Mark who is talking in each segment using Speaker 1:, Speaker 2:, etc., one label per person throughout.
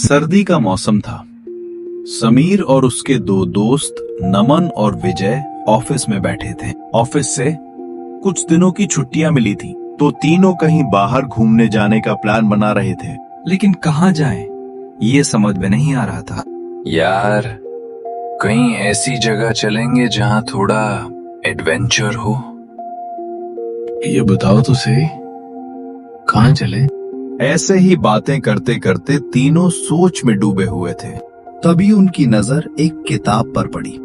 Speaker 1: सर्दी का मौसम था। समीर और उसके दो दोस्त नमन और विजय ऑफिस में बैठे थे। ऑफिस से कुछ दिनों की छुट्टियां मिली थी, तो तीनों कहीं बाहर घूमने जाने का प्लान बना रहे थे।
Speaker 2: लेकिन कहाँ जाएं? ये समझ में नहीं आ रहा था।
Speaker 3: यार, कहीं ऐसी जगह चलेंगे जहाँ थोड़ा एडवेंचर हो।
Speaker 4: ये बताओ तो सही, कहाँ चले?
Speaker 1: ऐसे ही बातें करते करते तीनों सोच में डूबे हुए थे। तभी उनकी नजर एक किताब पर पड़ी।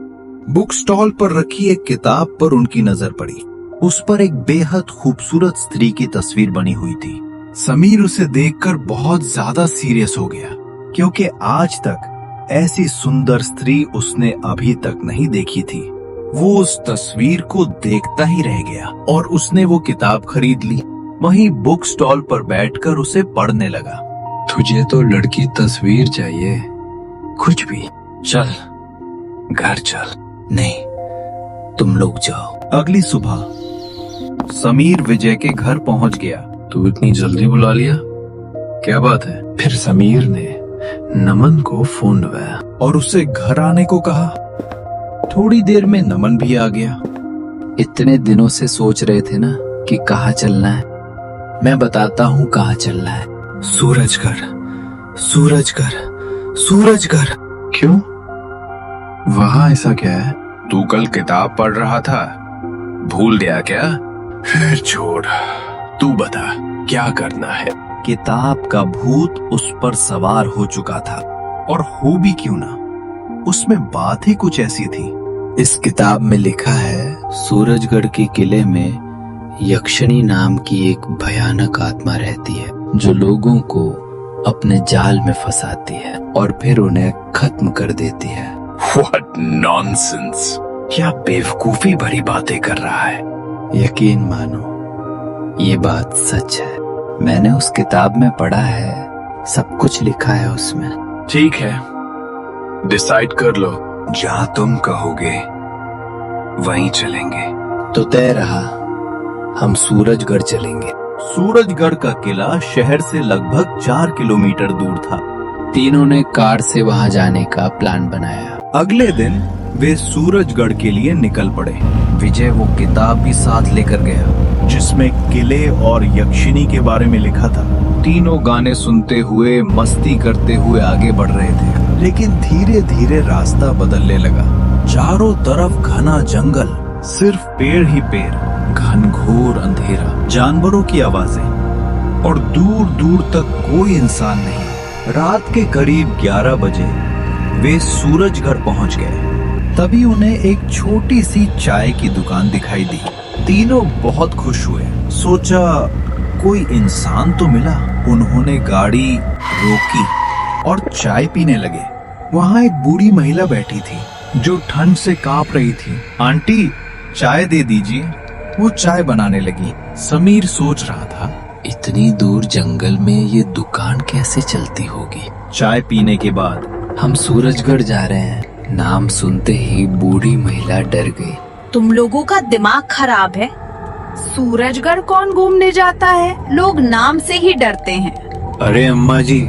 Speaker 1: बुक स्टॉल पर रखी एक किताब पर उनकी नजर पड़ी। उस पर एक बेहद खूबसूरत स्त्री की तस्वीर बनी हुई थी। समीर उसे देखकर बहुत ज्यादा सीरियस हो गया, क्योंकि आज तक ऐसी सुंदर स्त्री उसने अभी तक नहीं देखी थी। वो उस तस्वीर को देखता ही रह गया और उसने वो किताब खरीद ली। वहीं बुक स्टॉल पर बैठकर उसे पढ़ने लगा।
Speaker 3: तुझे तो लड़की तस्वीर चाहिए, कुछ भी। चल, घर चल।
Speaker 2: नहीं, तुम लोग जाओ।
Speaker 1: अगली सुबह समीर विजय के घर पहुंच गया।
Speaker 4: तू इतनी जल्दी बुला लिया, क्या बात है? फिर समीर ने नमन को फोन लगाया
Speaker 1: और उसे घर आने को कहा। थोड़ी देर में नमन भी आ गया।
Speaker 2: इतने दिनों से सोच रहे थे ना कि कहाँ चलना है। मैं बताता हूँ कहाँ चलना है। सूरजगढ़, सूरजगढ़, सूरजगढ़।
Speaker 4: क्यों? वहाँ ऐसा क्या है?
Speaker 3: तू कल किताब पढ़ रहा था, भूल गया क्या? फिर छोड़, तू बता क्या करना है।
Speaker 1: किताब का भूत उस पर सवार हो चुका था, और हो भी क्यों ना, उसमें बात ही कुछ ऐसी थी।
Speaker 2: इस किताब में लिखा है, सूरजगढ़ के किले में यक्षिणी नाम की एक भयानक आत्मा रहती है, जो लोगों को अपने जाल में फंसाती है और फिर उन्हें खत्म कर देती है।
Speaker 3: What nonsense! क्या बेवकूफी भरी बातें कर रहा है।
Speaker 2: यकीन मानो, ये बात सच है। मैंने उस किताब में पढ़ा है, सब कुछ लिखा है उसमें।
Speaker 3: ठीक है, डिसाइड कर लो। जहाँ तुम कहोगे वहीं चलेंगे।
Speaker 2: तो तय रहा, हम सूरजगढ़ चलेंगे।
Speaker 1: सूरजगढ़ का किला शहर से लगभग 4 किलोमीटर दूर था।
Speaker 2: तीनों ने कार से वहां जाने का प्लान बनाया।
Speaker 1: अगले दिन वे सूरजगढ़ के लिए निकल पड़े। विजय वो किताब भी साथ लेकर गया, जिसमें किले और यक्षिणी के बारे में लिखा था। तीनों गाने सुनते हुए, मस्ती करते हुए आगे बढ़ रहे थे। लेकिन धीरे धीरे रास्ता बदलने लगा। चारों तरफ घना जंगल, सिर्फ पेड़ ही पेड़, घनघोर अंधेरा, जानवरों की आवाजें, और दूर दूर तक कोई इंसान नहीं। रात के करीब 11 बजे वे सूरजगढ़ पहुंच गए। तभी उन्हें एक छोटी सी चाय की दुकान दिखाई दी। तीनों बहुत खुश हुए। सोचा कोई इंसान तो मिला। उन्होंने गाड़ी रोकी और चाय पीने लगे। वहां एक बूढ़ी महिला बैठी थी, जो ठंड से कांप रही थी। आंटी, चाय दे दीजिए। वो चाय बनाने लगी। समीर सोच रहा था,
Speaker 2: इतनी दूर जंगल में ये दुकान कैसे चलती होगी।
Speaker 1: चाय पीने के बाद
Speaker 2: हम सूरजगढ़ जा रहे हैं। नाम सुनते ही बूढ़ी महिला डर गई।
Speaker 5: तुम लोगों का दिमाग खराब है। सूरजगढ़ कौन घूमने जाता है? लोग नाम से ही डरते हैं।
Speaker 3: अरे अम्मा जी,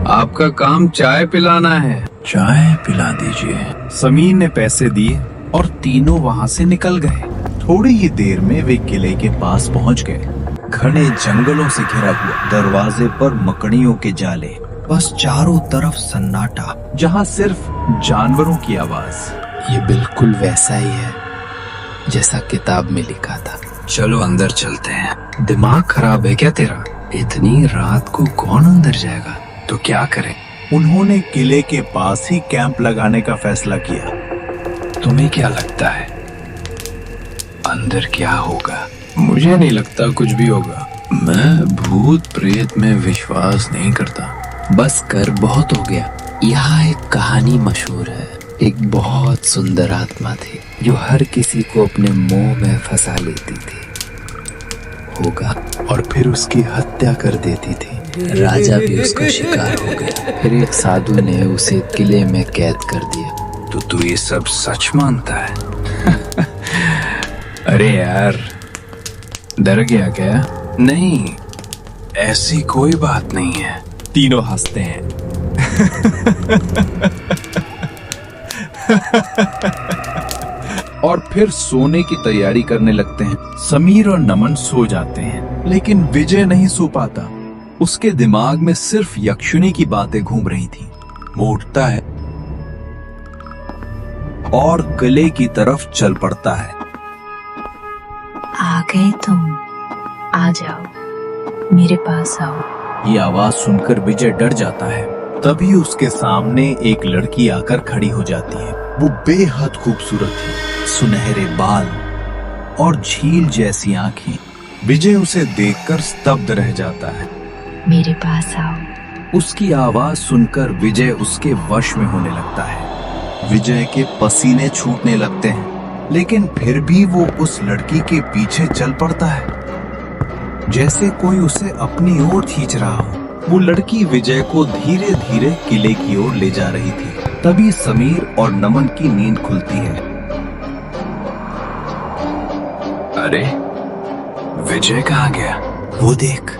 Speaker 3: आपका काम चाय पिलाना है, चाय पिला दीजिए।
Speaker 1: समीर ने पैसे दिए और तीनों वहां से निकल गए। थोड़ी ही देर में वे किले के पास पहुंच गए। घने जंगलों से घिरा हुआ, दरवाजे पर मकड़ियों के जाले, बस चारों तरफ सन्नाटा, जहां सिर्फ जानवरों की आवाज।
Speaker 2: ये बिल्कुल वैसा ही है जैसा किताब में लिखा था।
Speaker 3: चलो अंदर चलते हैं।
Speaker 2: दिमाग खराब है क्या तेरा? इतनी रात को कौन अंदर जाएगा?
Speaker 3: तो क्या करें?
Speaker 1: उन्होंने किले के पास ही कैंप लगाने का फैसला किया।
Speaker 3: तुम्हें क्या लगता है अंदर क्या होगा?
Speaker 4: मुझे नहीं लगता कुछ भी होगा। मैं भूत प्रेत में विश्वास नहीं करता।
Speaker 2: बस कर, बहुत हो गया। यहाँ एक कहानी मशहूर है। एक बहुत सुंदर आत्मा थी, जो हर किसी को अपने मोह में फंसा लेती थी होगा, और फिर उसकी हत्या कर देती थी। राजा भी उसका शिकार हो गया। फिर एक साधु ने उसे किले में कैद कर दिया।
Speaker 3: तो तू ये सब सच मानता है? अरे यार, डर गया क्या? नहीं, ऐसी कोई बात नहीं है।
Speaker 1: तीनों हंसते हैं। और फिर सोने की तैयारी करने लगते हैं। समीर और नमन सो जाते हैं, लेकिन विजय नहीं सो पाता। उसके दिमाग में सिर्फ यक्षिणी की बातें घूम रही थी। वो उठता है और किले की तरफ चल पड़ता है।
Speaker 5: आ गए तुम, आ जाओ, मेरे पास आओ।
Speaker 1: ये आवाज सुनकर विजय डर जाता है। तभी उसके सामने एक लड़की आकर खड़ी हो जाती है। वो बेहद खूबसूरत है, सुनहरे बाल और झील जैसी आंखें। विजय उसे देखकर स्तब्ध रह जाता है।
Speaker 5: मेरे पास आओ।
Speaker 1: उसकी आवाज सुनकर विजय उसके वश में होने लगता है। विजय के पसीने छूटने लगते हैं, लेकिन फिर भी वो उस लड़की के पीछे चल पड़ता है, जैसे कोई उसे अपनी ओर खींच रहा हो। वो लड़की विजय को धीरे धीरे किले की ओर ले जा रही थी। तभी समीर और नमन की नींद खुलती है।
Speaker 3: अरे विजय कहाँ गया?
Speaker 1: वो देख।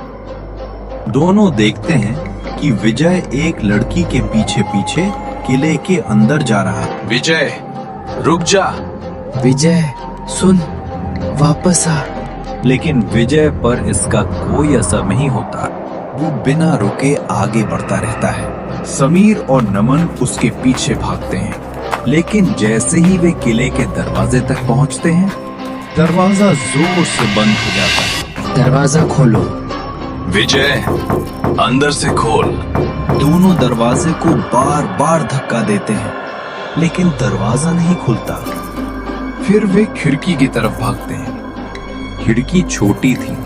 Speaker 1: दोनों देखते हैं कि विजय एक लड़की के पीछे पीछे किले के अंदर जा रहा है।
Speaker 3: विजय रुक जा।
Speaker 2: विजय सुन, वापस आ।
Speaker 1: लेकिन विजय पर इसका कोई असर नहीं होता। वो बिना रुके आगे बढ़ता रहता है। समीर और नमन उसके पीछे भागते हैं, लेकिन जैसे ही वे किले के दरवाजे तक पहुंचते हैं, दरवाजा जोर से बंद हो जाता है।
Speaker 2: दरवाजा खोलो।
Speaker 3: विजय अंदर से खोल।
Speaker 1: दोनों दरवाजे को बार बार धक्का देते हैं, लेकिन दरवाजा नहीं खुलता। फिर वे खिड़की की तरफ भागते हैं। खिड़की छोटी थी,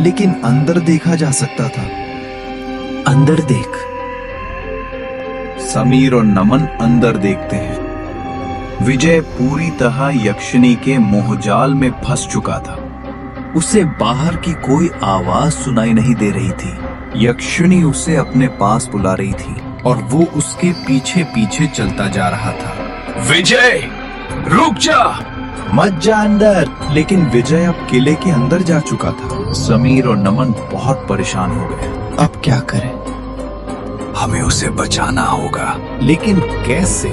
Speaker 1: लेकिन अंदर देखा जा सकता था।
Speaker 2: अंदर देख।
Speaker 1: समीर और नमन अंदर देखते हैं। विजय पूरी तरह यक्षिणी के मोहजाल में फंस चुका था। उसे बाहर की कोई आवाज सुनाई नहीं दे रही थी। यक्षिणी उसे अपने पास बुला रही थी और वो उसके पीछे पीछे चलता जा रहा था।
Speaker 3: विजय रुक जा।
Speaker 1: मत जा अंदर। लेकिन विजय अब किले के अंदर जा चुका था। समीर और नमन बहुत परेशान हो गए।
Speaker 2: अब क्या करें?
Speaker 3: हमें उसे बचाना होगा।
Speaker 1: लेकिन कैसे,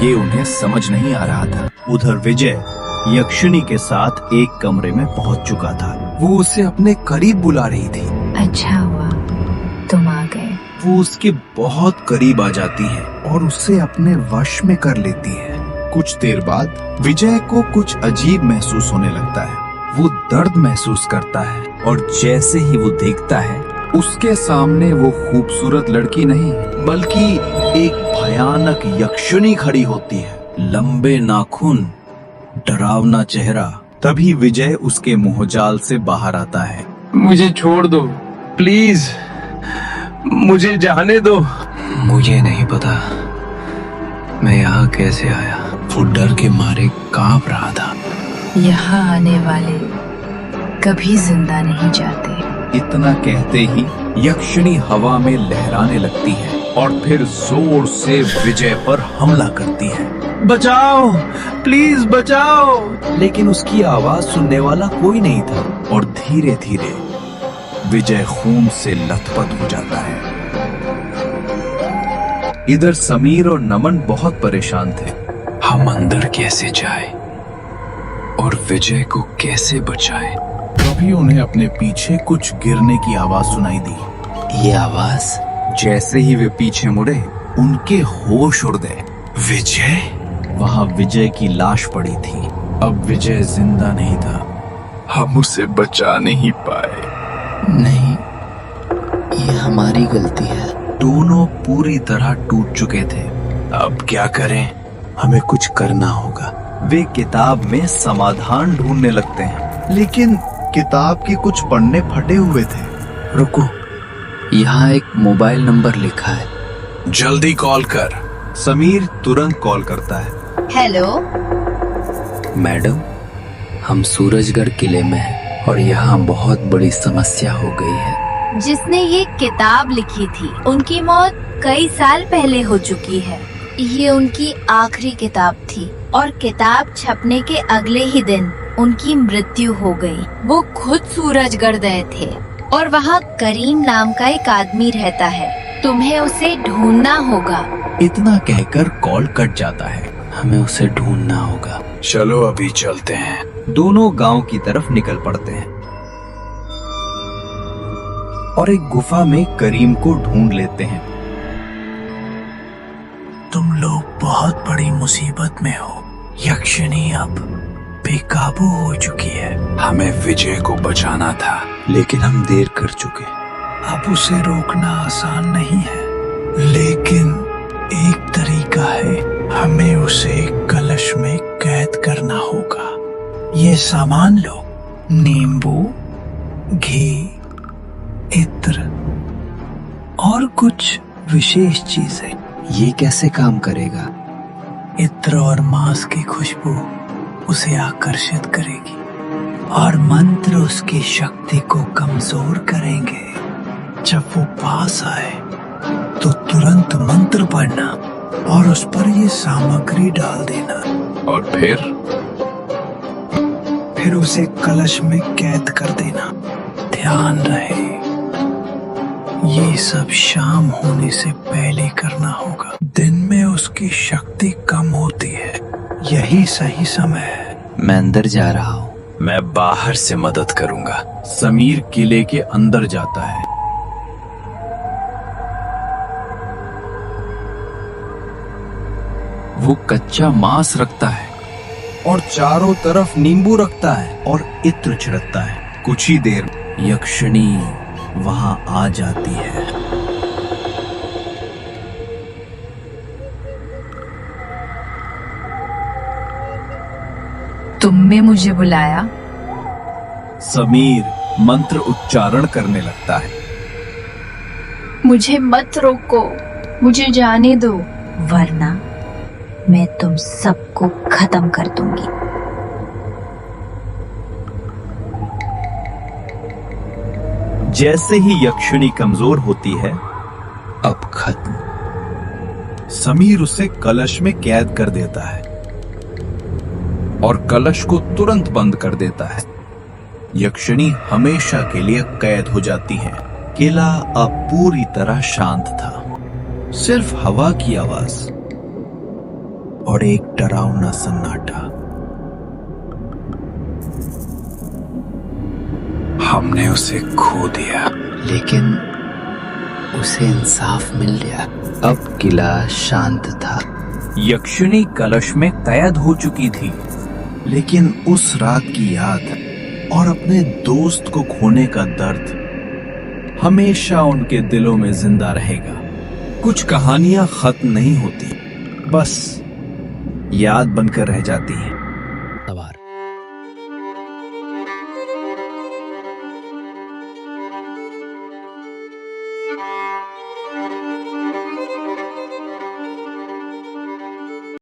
Speaker 1: ये उन्हें समझ नहीं आ रहा था। उधर विजय यक्षिणी के साथ एक कमरे में पहुंच चुका था। वो उसे अपने करीब बुला रही थी।
Speaker 5: अच्छा हुआ तुम आ गए।
Speaker 1: वो उसके बहुत करीब आ जाती है और उसे अपने वश में कर लेती है। कुछ देर बाद विजय को कुछ अजीब महसूस होने लगता है। वो दर्द महसूस करता है और जैसे ही वो देखता है, उसके सामने वो खूबसूरत लड़की नहीं, बल्कि एक भयानक यक्षिणी खड़ी होती है। लंबे नाखून, डरावना चेहरा। तभी विजय उसके मोहजाल से बाहर आता है।
Speaker 4: मुझे छोड़ दो प्लीज, मुझे जाने दो।
Speaker 2: मुझे नहीं पता मैं यहाँ कैसे आया। वो डर के मारे कांप रहा था।
Speaker 5: यहाँ आने वाले कभी जिंदा नहीं जाते।
Speaker 1: इतना कहते ही यक्षिणी हवा में लहराने लगती है और फिर जोर से विजय पर हमला करती है। बचाओ, प्लीज बचाओ। लेकिन उसकी आवाज सुनने वाला कोई नहीं था और धीरे धीरे विजय खून से लथपथ हो जाता है। इधर समीर और नमन बहुत परेशान थे।
Speaker 3: हम अंदर कैसे जाएं और विजय को कैसे बचाएं?
Speaker 1: तभी उन्हें अपने पीछे कुछ गिरने की आवाज सुनाई दी।
Speaker 2: ये आवाज?
Speaker 1: जैसे ही वे पीछे मुड़े, उनके होश उड़ गए।
Speaker 3: विजय?
Speaker 1: वहां विजय की लाश पड़ी थी। अब विजय जिंदा नहीं था।
Speaker 3: हम उसे बचा नहीं पाए।
Speaker 2: नहीं, ये हमारी गलती है।
Speaker 1: दोनों पूरी तरह टूट चुके थे।
Speaker 3: अब क्या करें?
Speaker 1: हमें कुछ करना होगा। वे किताब में समाधान ढूंढने लगते हैं, लेकिन किताब के कुछ पन्ने फटे हुए थे।
Speaker 2: रुको, यहाँ एक मोबाइल नंबर लिखा है।
Speaker 3: जल्दी कॉल कर।
Speaker 1: समीर तुरंत कॉल करता है।
Speaker 5: हेलो
Speaker 2: मैडम, हम सूरजगढ़ किले में हैं और यहाँ बहुत बड़ी समस्या हो गई है।
Speaker 5: जिसने ये किताब लिखी थी, उनकी मौत कई साल पहले हो चुकी है। ये उनकी आखिरी किताब थी और किताब छपने के अगले ही दिन उनकी मृत्यु हो गई। वो खुद सूरजगढ़ गए थे और वहाँ करीम नाम का एक आदमी रहता है। तुम्हें उसे ढूंढना होगा।
Speaker 1: इतना कहकर कॉल कट जाता है।
Speaker 2: हमें उसे ढूंढना होगा।
Speaker 3: चलो अभी चलते हैं।
Speaker 1: दोनों गांव की तरफ निकल पड़ते हैं और एक गुफा में करीम को ढूंढ लेते हैं।
Speaker 3: तुम लोग बहुत बड़ी मुसीबत में हो। यक्षिणी अब बेकाबू हो चुकी है। हमें विजय को बचाना था,
Speaker 1: लेकिन हम देर कर चुके।
Speaker 3: अब उसे रोकना आसान नहीं है, लेकिन एक तरीका है। हमें उसे एक कलश में कैद करना होगा। ये सामान लो, नींबू, घी, इत्र और कुछ विशेष चीजें।
Speaker 2: ये कैसे काम करेगा?
Speaker 3: इत्र और मांस की खुशबू उसे आकर्षित करेगी और मंत्र उसकी शक्ति को कमजोर करेंगे। जब वो पास आए तो तुरंत मंत्र पढ़ना और उस पर ये सामग्री डाल देना।
Speaker 4: और
Speaker 3: फिर उसे कलश में कैद कर देना। ध्यान रहे, ये सब शाम होने से पहले करना होगा। दिन में उसकी शक्ति कम होती है। यही सही समय है।
Speaker 2: मैं अंदर जा रहा हूँ।
Speaker 1: मैं बाहर से मदद करूंगा। समीर किले के अंदर जाता है। वो कच्चा मांस रखता है और चारों तरफ नींबू रखता है और इत्र छिड़कता है। कुछ ही देर में यक्षिणी वहां आ जाती है।
Speaker 5: तुमने मुझे बुलाया?
Speaker 1: समीर मंत्र उच्चारण करने लगता है।
Speaker 5: मुझे मत रोको, मुझे जाने दो, वरना मैं तुम सबको खत्म कर दूंगी।
Speaker 1: जैसे ही यक्षिणी कमजोर होती है,
Speaker 2: अब खत्म।
Speaker 1: समीर उसे कलश में कैद कर देता है और कलश को तुरंत बंद कर देता है। यक्षिणी हमेशा के लिए कैद हो जाती है। किला अब पूरी तरह शांत था। सिर्फ हवा की आवाज और एक डरावना सन्नाटा।
Speaker 3: हमने उसे खो दिया,
Speaker 2: लेकिन उसे इंसाफ मिल गया। अब किला शांत था।
Speaker 1: यक्षिणी कलश में कैद हो चुकी थी, लेकिन उस रात की याद और अपने दोस्त को खोने का दर्द हमेशा उनके दिलों में जिंदा रहेगा। कुछ कहानियां खत्म नहीं होती, बस याद बनकर रह जाती हैं।
Speaker 2: सवार